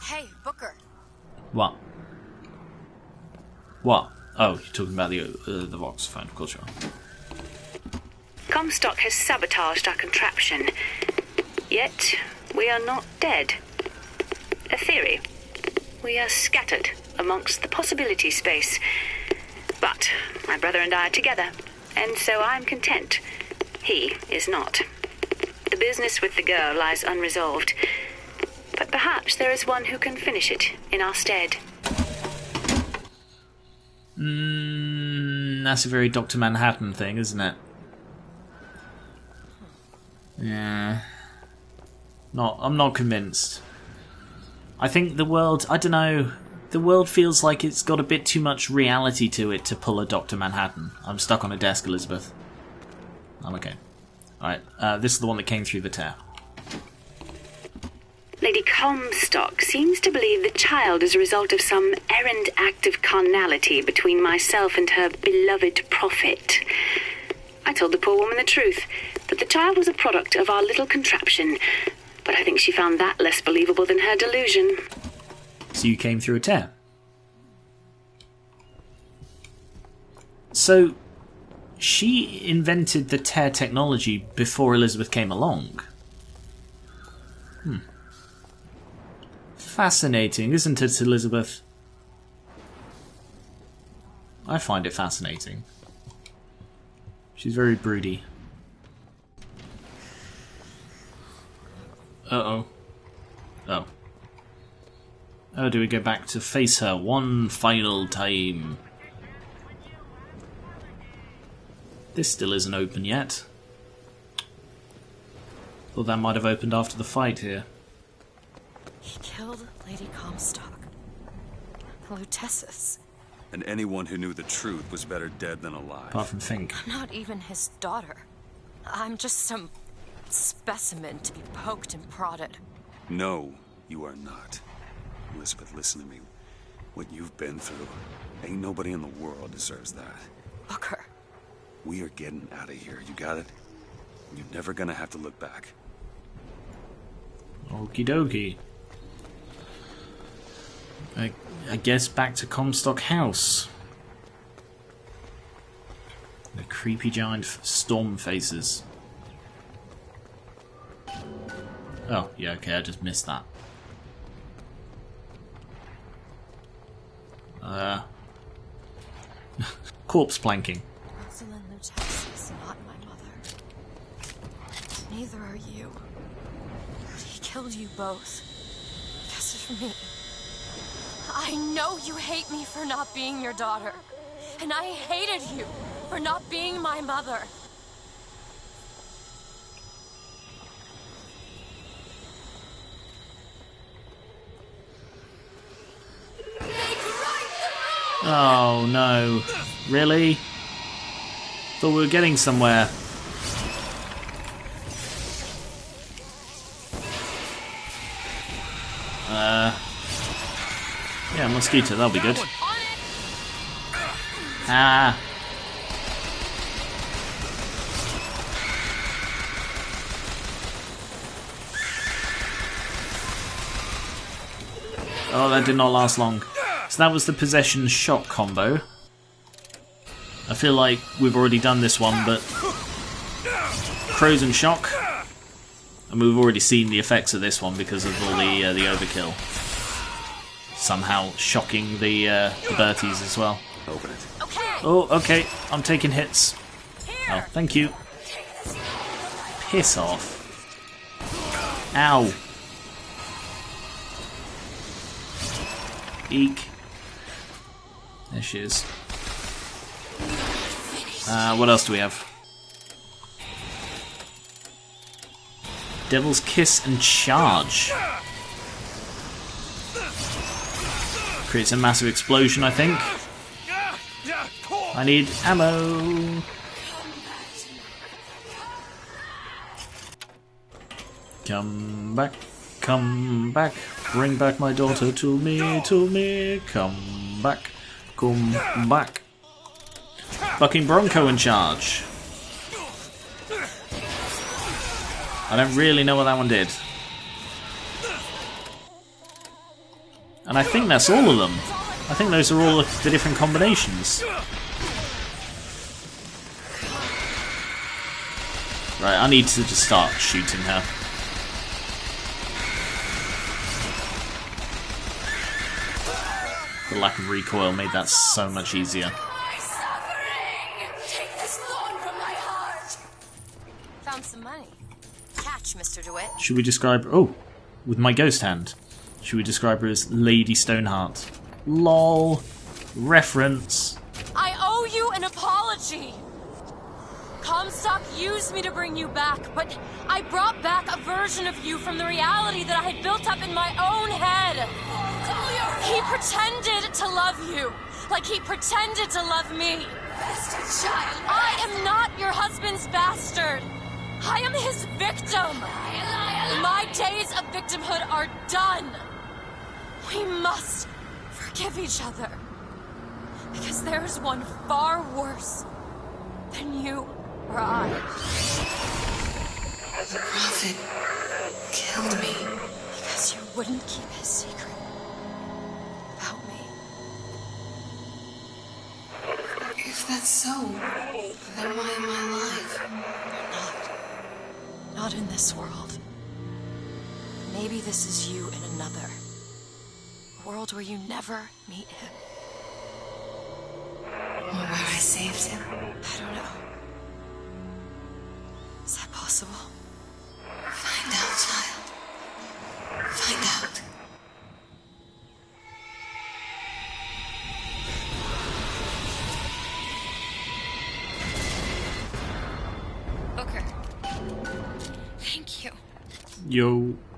Hey, Booker. What? What? Oh, you're talking about the voxophone, of course you are. Comstock has sabotaged our contraption. Yet, we are not dead. A theory. We are scattered amongst the possibility space. But my brother and I are together, and so I'm content. He is not. The business with the girl lies unresolved. But perhaps there is one who can finish it in our stead. That's a very Dr. Manhattan thing, isn't it? Yeah. I'm not convinced. I think the world, I don't know, the world feels like it's got a bit too much reality to it to pull a Dr. Manhattan. I'm stuck on a desk, Elizabeth. I'm okay. Alright, this is the one that came through the tear. Lady Comstock seems to believe the child is a result of some errant act of carnality between myself and her beloved prophet. I told the poor woman the truth, that the child was a product of our little contraption, but I think she found that less believable than her delusion. So you came through a tear. So, she invented the tear technology before Elizabeth came along. Fascinating, isn't it, Elizabeth? I find it fascinating. She's very broody. Uh-oh. Oh. Oh, do we go back to face her one final time? This still isn't open yet. Thought that might have opened after the fight here. He killed Lady Comstock. Lutesis. And anyone who knew the truth was better dead than alive. Apart from Fink. I'm not even his daughter. I'm just some specimen to be poked and prodded. No, you are not. Elizabeth, listen to me. What you've been through, ain't nobody in the world deserves that. Booker. We are getting out of here, you got it? You're never gonna have to look back. Okie dokie. I guess back to Comstock House. The creepy giant storm faces. Oh, yeah, okay, I just missed that. Corpse planking. Rosalind Lutesis is not my mother. Neither are you. He killed you both. Just for me. I know you hate me for not being your daughter. And I hated you for not being my mother. Oh no. Really? Thought we were getting somewhere. Yeah, mosquito, that'll be good. Ah. Oh, that did not last long. So that was the possession shock combo. I feel like we've already done this one, but crows and shock, and we've already seen the effects of this one because of all the overkill. Somehow shocking the Berties as well. Open it. Oh, okay. I'm taking hits. Oh, thank you. Piss off. Ow. Eek. There she is. What else do we have? Devil's Kiss and Charge. Creates a massive explosion, I think. I need ammo. Come back, come back. Bring back my daughter to me, come back, come back. Bucking Bronco in charge. I don't really know what that one did. And I think that's all of them. I think those are all the different combinations. Right, I need to just start shooting her. The lack of recoil made that so much easier. Found some money. Catch, Mr. DeWitt. Should we describe... Oh, with my ghost hand. Should we describe her as Lady Stoneheart? LOL. Reference. I owe you an apology. Comstock used me to bring you back, but I brought back a version of you from the reality that I had built up in my own head. He pretended to love you, like he pretended to love me. Bastard child. I am not your husband's bastard. I am his victim. My days of victimhood are done. We must forgive each other. Because there's one far worse than you or I. The prophet killed me. Because you wouldn't keep his secret about me. If that's so, then why am I alive? You're not in this world. Maybe this is you in another. A world where you never meet him. Or where I saved him. I don't know. Is that possible? Find out, child. Find out. Booker. Thank you.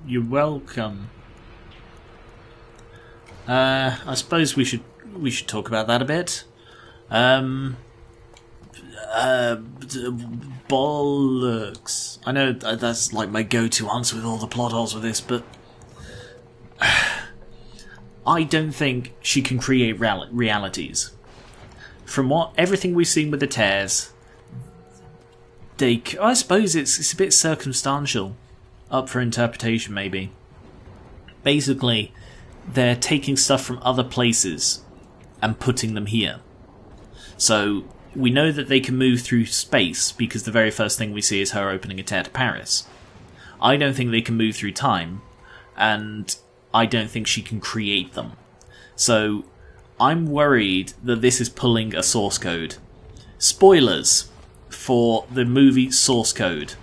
You're welcome. I suppose we should talk about that a bit. Bollocks. I know that's like my go-to answer with all the plot holes with this, but I don't think she can create realities. From everything we've seen with the tears, I suppose it's a bit circumstantial, up for interpretation maybe. Basically, they're taking stuff from other places and putting them here. So we know that they can move through space because the very first thing we see is her opening a tear to Paris. I don't think they can move through time, and I don't think she can create them. So I'm worried that this is pulling a source code. Spoilers for the movie source code.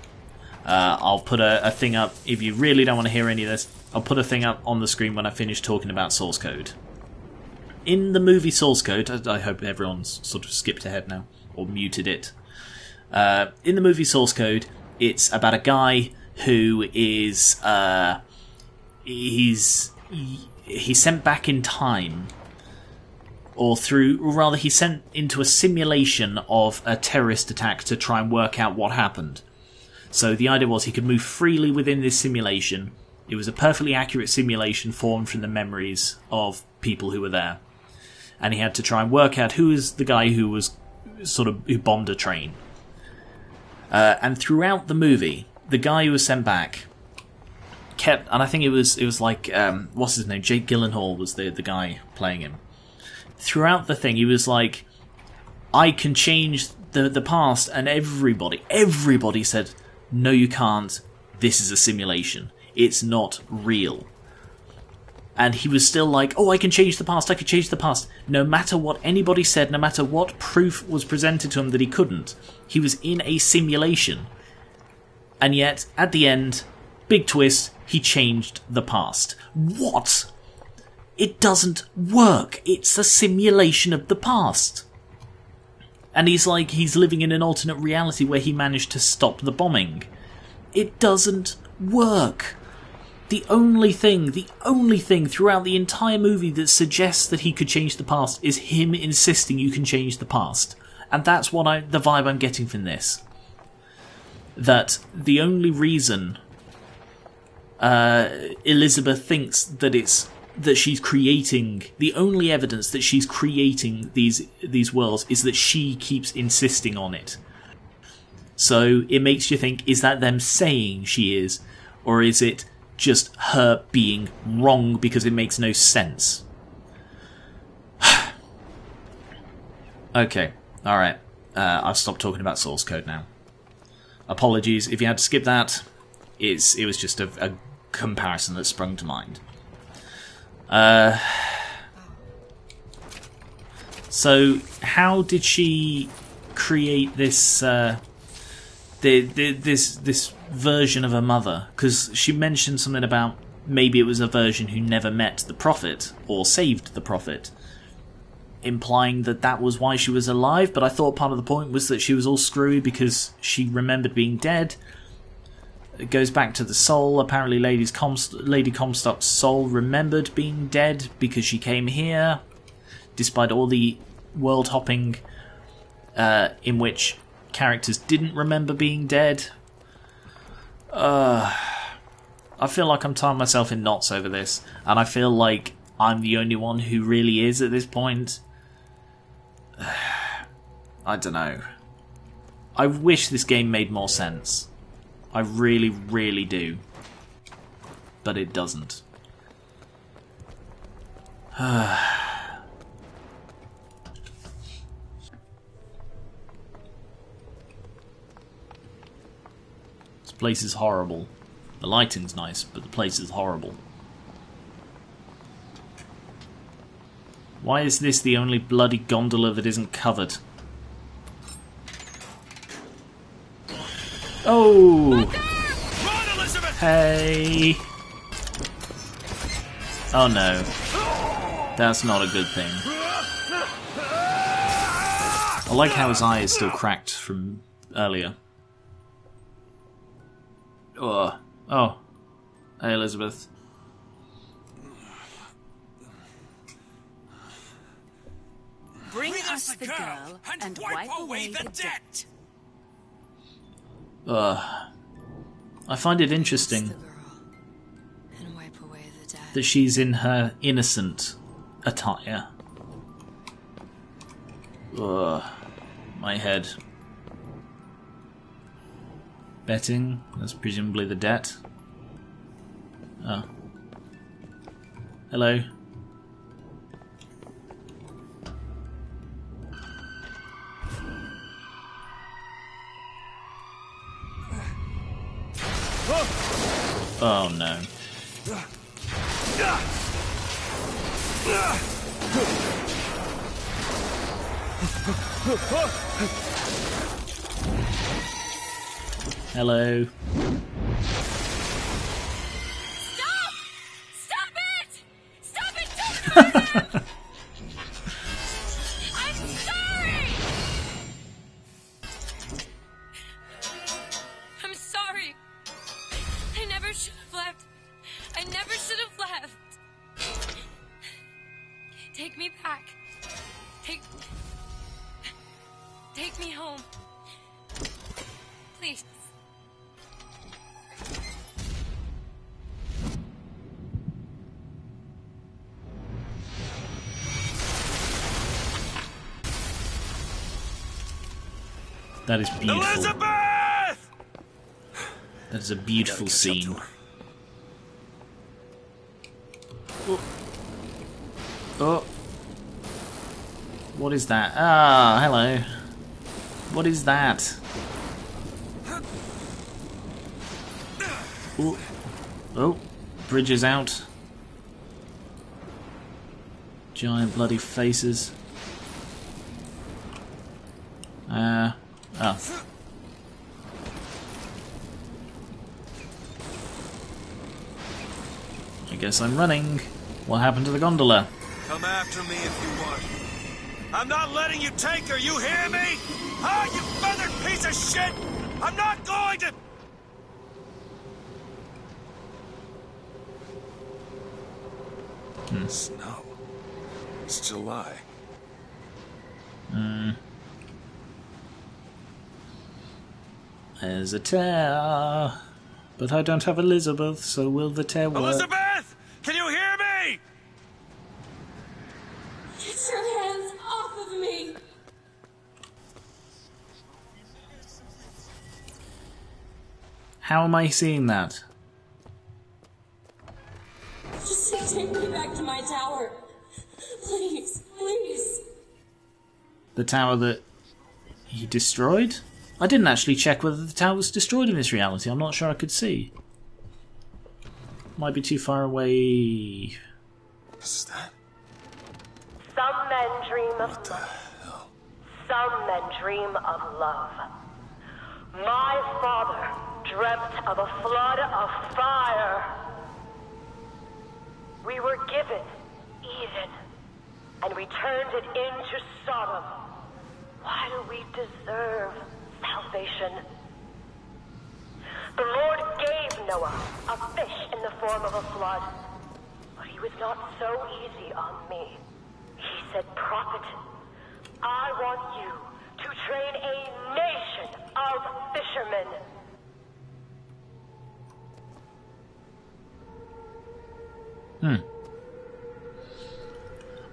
I'll put a thing up, if you really don't want to hear any of this, I'll put a thing up on the screen when I finish talking about source code. In the movie source code, I hope everyone's sort of skipped ahead now, or muted it. In the movie source code, it's about a guy who is, he's sent back in time, or rather he's sent into a simulation of a terrorist attack to try and work out what happened. So the idea was he could move freely within this simulation. It was a perfectly accurate simulation formed from the memories of people who were there. And he had to try and work out who is the guy who bombed a train. And throughout the movie, the guy who was sent back kept, and I think it was like, what's his name? Jake Gyllenhaal was the guy playing him. Throughout the thing, he was like, I can change the past, and everybody said, no you can't, this is a simulation. It's not real. And he was still like, oh, I can change the past, I can change the past. No matter what anybody said, no matter what proof was presented to him that he couldn't, he was in a simulation. And yet, at the end, big twist, he changed the past. What? It doesn't work. It's a simulation of the past. And he's living in an alternate reality where he managed to stop the bombing. It doesn't work. The only thing throughout the entire movie that suggests that he could change the past is him insisting you can change the past. And that's the vibe I'm getting from this. That the only reason Elizabeth thinks that she's creating, the only evidence that she's creating these worlds is that she keeps insisting on it. So it makes you think, is that them saying she is, or is it just her being wrong because it makes no sense. Okay, alright. I've stopped talking about source code now. Apologies if you had to skip that. It was just a comparison that sprung to mind. So, how did she create this this version of her mother? Because she mentioned something about maybe it was a version who never met the Prophet or saved the Prophet, implying that that was why she was alive. But I thought part of the point was that she was all screwy because she remembered being dead. It goes back to the soul. Apparently Lady Comstock's soul remembered being dead because she came here, despite all the world hopping in which characters didn't remember being dead. I feel like I'm tying myself in knots over this, and I feel like I'm the only one who really is at this point. I don't know. I wish this game made more sense. I really, really do. But it doesn't. This place is horrible. The lighting's nice, but the place is horrible. Why is this the only bloody gondola that isn't covered? Oh! Hey! Oh no. That's not a good thing. I like how his eye is still cracked from earlier. Oh. Oh. Hey, Elizabeth. Bring us the girl and wipe away the debt. I find it interesting that she's in her innocent attire. My head. Betting, that's presumably the debt. Oh. Hello. Oh no. Hello. Stop! Stop it! Stop it! Don't hurt him! I'm sorry! I'm sorry. I never should have left. I never should have left. Take me back. Take me home. Please. That is beautiful. Elizabeth! That is a beautiful scene. Oh. What is that? Ah, hello. What is that? Ooh. Oh, bridge is out. Giant bloody faces. Oh. I guess I'm running. What happened to the gondola? Come after me if you want. I'm not letting you take her, you hear me? Ah, you feathered piece of shit! I'm not going to... Snow. It's July. There's a tear. But I don't have Elizabeth, so will the tear work? Elizabeth! Can you hear me? Get your hands off of me! How am I seeing that? Take me back to my tower. Please, please. The tower that he destroyed? I didn't actually check whether the tower was destroyed in this reality. I'm not sure I could see. Might be too far away. Is that? Some men dream of What the hell? Some men dream of love. My father dreamt of a flood of fire. We were given Eden, and we turned it into Sodom. Why do we deserve salvation? The Lord gave Noah a fish in the form of a flood, but he was not so easy on me. He said, "Prophet, I want you to train a nation of fishermen."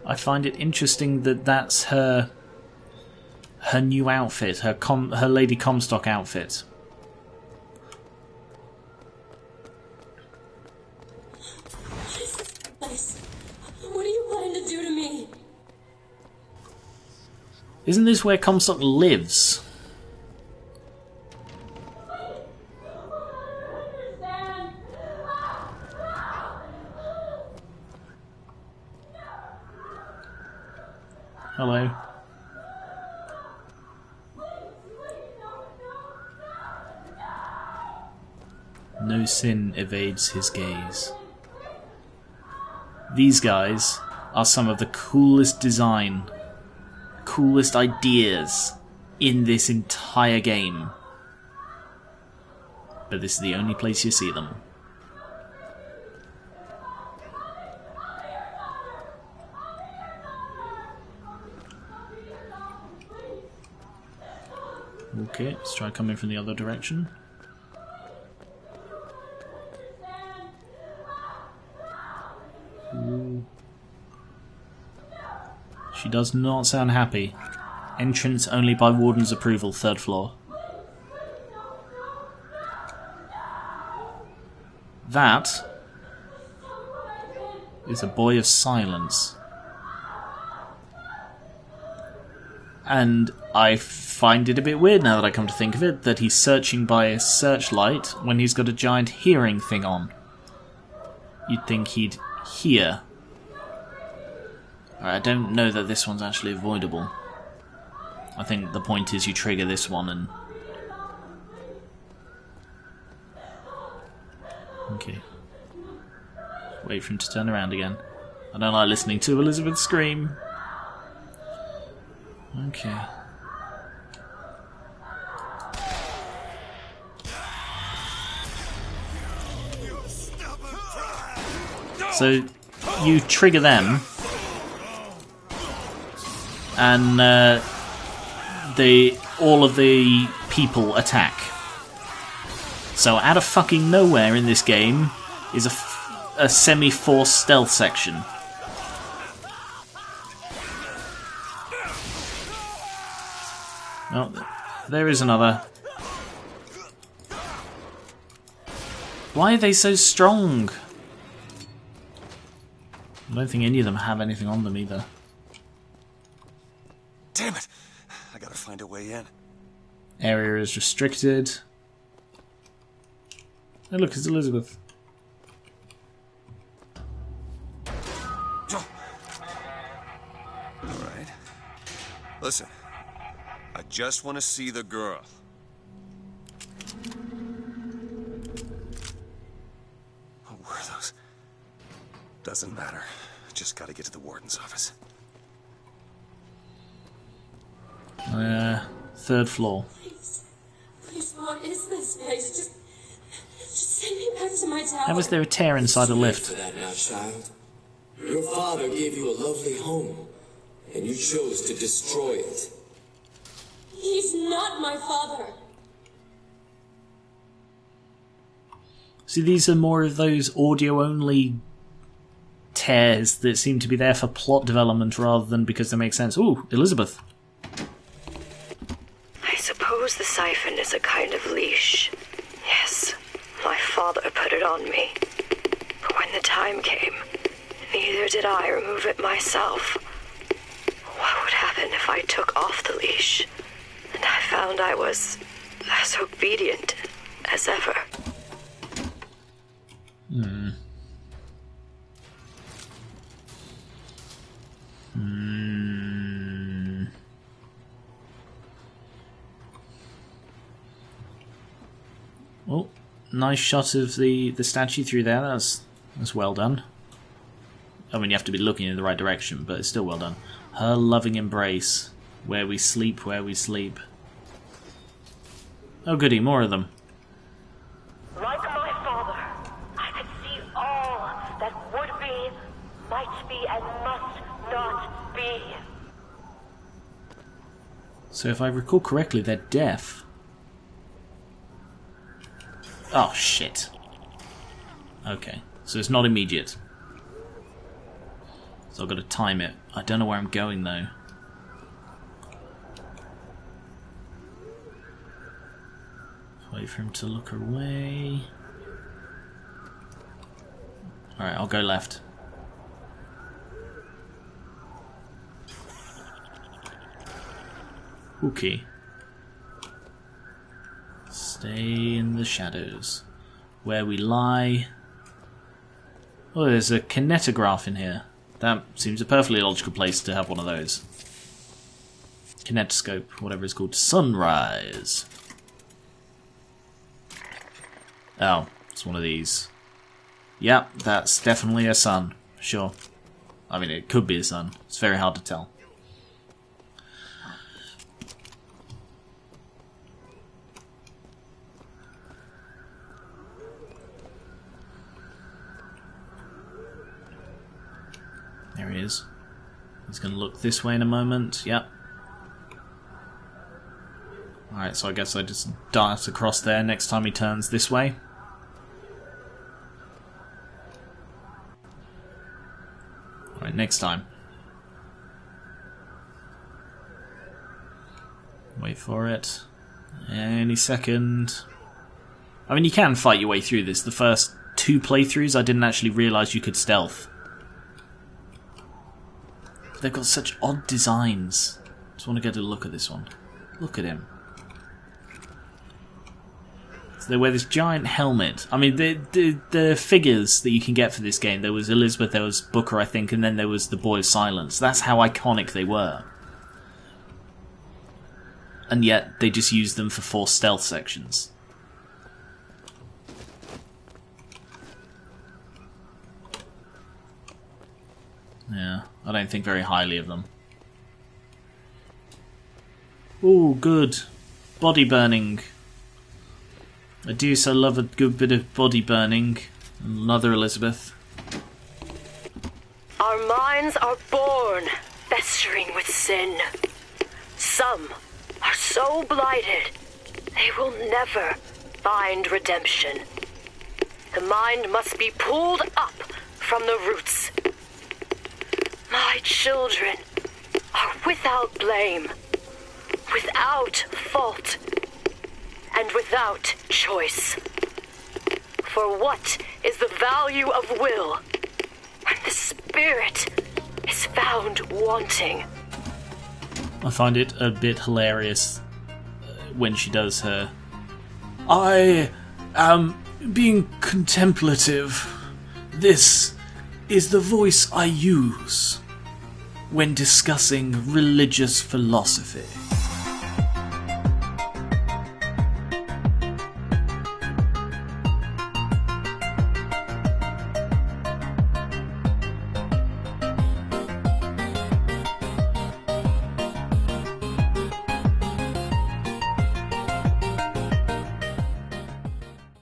I find it interesting that that's her new outfit, her Lady Comstock outfit. What do you plan to do to me? Isn't this where Comstock lives? Hello. No sin evades his gaze. These guys are some of the coolest design, coolest ideas in this entire game. But this is the only place you see them. Okay, let's try coming from the other direction. Ooh. She does not sound happy. Entrance only by warden's approval, 3rd floor. That is a boy of silence. And I find it a bit weird now that I come to think of it, that he's searching by a searchlight when he's got a giant hearing thing on. You'd think he'd hear. I don't know that this one's actually avoidable. I think the point is you trigger this one and... Okay. Wait for him to turn around again. I don't like listening to Elizabeth scream. Okay. So you trigger them, and all of the people attack. So out of fucking nowhere in this game is a semi-forced stealth section. Oh, there is another. Why are they so strong? I don't think any of them have anything on them either. Damn it! I gotta find a way in. Area is restricted. Oh look, it's Elizabeth. Alright. Listen. I just want to see the girl. Oh, where are those? Doesn't matter. Just gotta get to the warden's office. 3rd floor. Please, what is this place? Just send me back to my tower. How was there a tear inside a lift? For that now, child. Your father gave you a lovely home, and you chose to destroy it. He's not my father. See, these are more of those audio-only tears that seem to be there for plot development rather than because they make sense. Ooh, Elizabeth. I suppose the siphon is a kind of leash. Yes, my father put it on me. But when the time came, Neither did I remove it myself. What would happen if I took off the leash and I found I was as obedient as ever? Oh, nice shot of the statue through there. That's well done. I mean, you have to be looking in the right direction, but it's still well done. Her loving embrace. Where we sleep, where we sleep. Oh goody, more of them. Like my father, I could see all that would be, might be, and must not be. So if I recall correctly, they're deaf. Oh, shit. Okay, so it's not immediate. So I've got to time it. I don't know where I'm going, though. Wait for him to look away. Alright, I'll go left. Okay. Stay in the shadows. Where we lie. Oh, there's a kinetograph in here. That seems a perfectly logical place to have one of those. Kinetoscope, whatever it's called. Sunrise. Oh, it's one of these. Yep, that's definitely a sun. Sure. I mean, it could be a sun. It's very hard to tell. There he is. He's going to look this way in a moment. Yep. Alright, so I guess I just dart across there next time he turns this way. Alright, next time. Wait for it. Any second. I mean, you can fight your way through this. The first 2 playthroughs, I didn't actually realise you could stealth. They've got such odd designs. Just want to get a look at this one. Look at him. So they wear this giant helmet. I mean, the figures that you can get for this game, there was Elizabeth, there was Booker, I think, and then there was the Boy of Silence. That's how iconic they were. And yet, they just used them for 4 stealth sections. Yeah, I don't think very highly of them. Ooh, good. Body burning. I do so love a good bit of body burning. Another Elizabeth. Our minds are born festering with sin. Some are so blighted they will never find redemption. The mind must be pulled up from the roots. My children are without blame, without fault, and without choice. For what is the value of will when the spirit is found wanting? I find it a bit hilarious when she does her I am being contemplative. This is the voice I use when discussing religious philosophy.